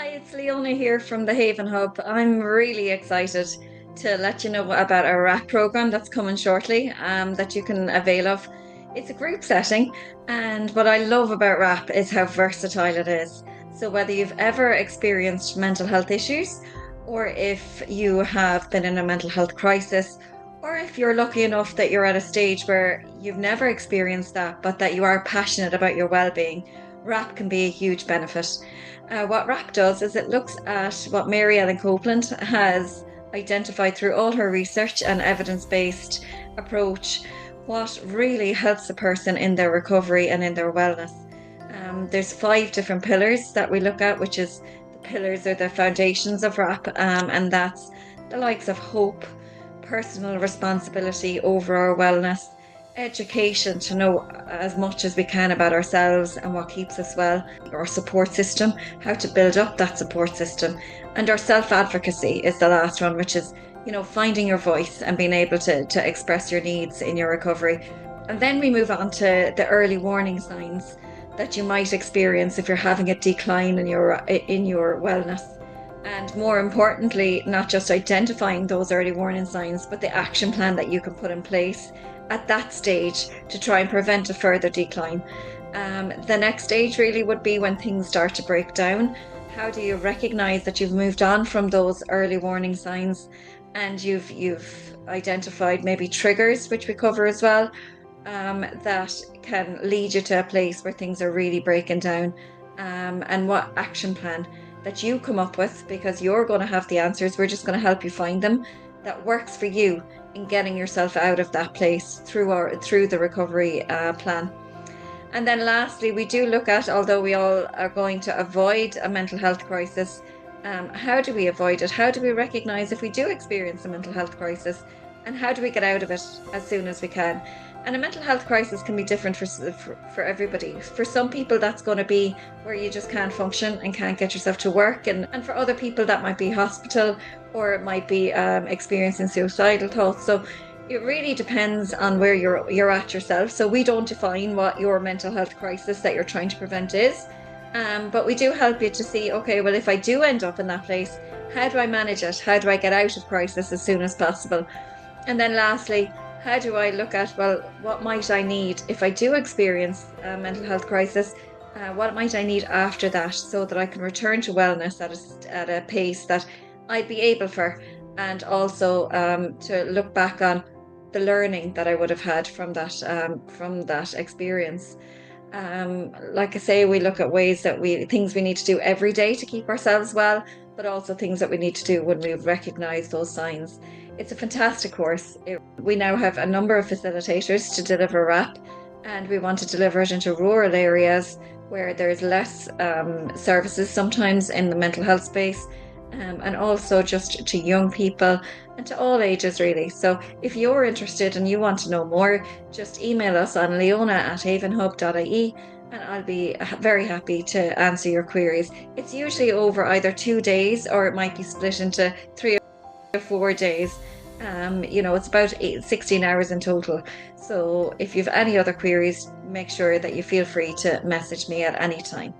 Hi, it's Leona here from the Haven Hub. I'm really excited to let you know about our RAP program that's coming shortly, that you can avail of. It's a group setting, and what I love about RAP is how versatile it is. So, whether you've ever experienced mental health issues, or if you have been in a mental health crisis, or if you're lucky enough that you're at a stage where you've never experienced that, but that you are passionate about your well-being, RAP can be a huge benefit. What RAP does is it looks at what Mary Ellen Copeland has identified through all her research and evidence-based approach, what really helps a person in their recovery and in their wellness. There's five different pillars that we look at, which is the pillars are the foundations of RAP, and that's the likes of hope, personal responsibility over our wellness, education to know as much as we can about ourselves and what keeps us well, our support system, how to build up that support system, and our self-advocacy is the last one, which is, finding your voice and being able to express your needs in your recovery. And then we move on to the early warning signs that you might experience if you're having a decline in your wellness. And more importantly, not just identifying those early warning signs, but the action plan that you can put in place at that stage to try and prevent a further decline. The next stage really would be when things start to break down. How do you recognize that you've moved on from those early warning signs and you've identified maybe triggers, which we cover as well, that can lead you to a place where things are really breaking down, and what action plan that you come up with, because you're going to have the answers. We're just going to help you find them that works for you in getting yourself out of that place through the recovery plan. And then lastly, we do look at, although we all are going to avoid a mental health crisis, how do we avoid it? How do we recognize if we do experience a mental health crisis? And how do we get out of it as soon as we can? And a mental health crisis can be different for everybody. For some people, that's going to be where you just can't function and can't get yourself to work. And for other people, that might be hospital, or it might be experiencing suicidal thoughts. So it really depends on where you're at yourself. So we don't define what your mental health crisis that you're trying to prevent is. But we do help you to see, okay, well, if I do end up in that place, how do I manage it? How do I get out of crisis as soon as possible? And then lastly, how do I look at, well, what might I need if I do experience a mental health crisis? What might I need after that so that I can return to wellness at a pace that I'd be able for, and also to look back on the learning that I would have had from that experience. Like I say, we look at things we need to do every day to keep ourselves well, but also things that we need to do when we recognize those signs. It's a fantastic course. We now have a number of facilitators to deliver RAP, and we want to deliver it into rural areas where there's less services sometimes in the mental health space, and also just to young people and to all ages really. So if you're interested and you want to know more, just email us on leona@havenhub.ie and I'll be very happy to answer your queries. It's usually over either 2 days, or it might be split into 3 or 4 days. It's about 16 hours in total. So if you've any other queries, make sure that you feel free to message me at any time.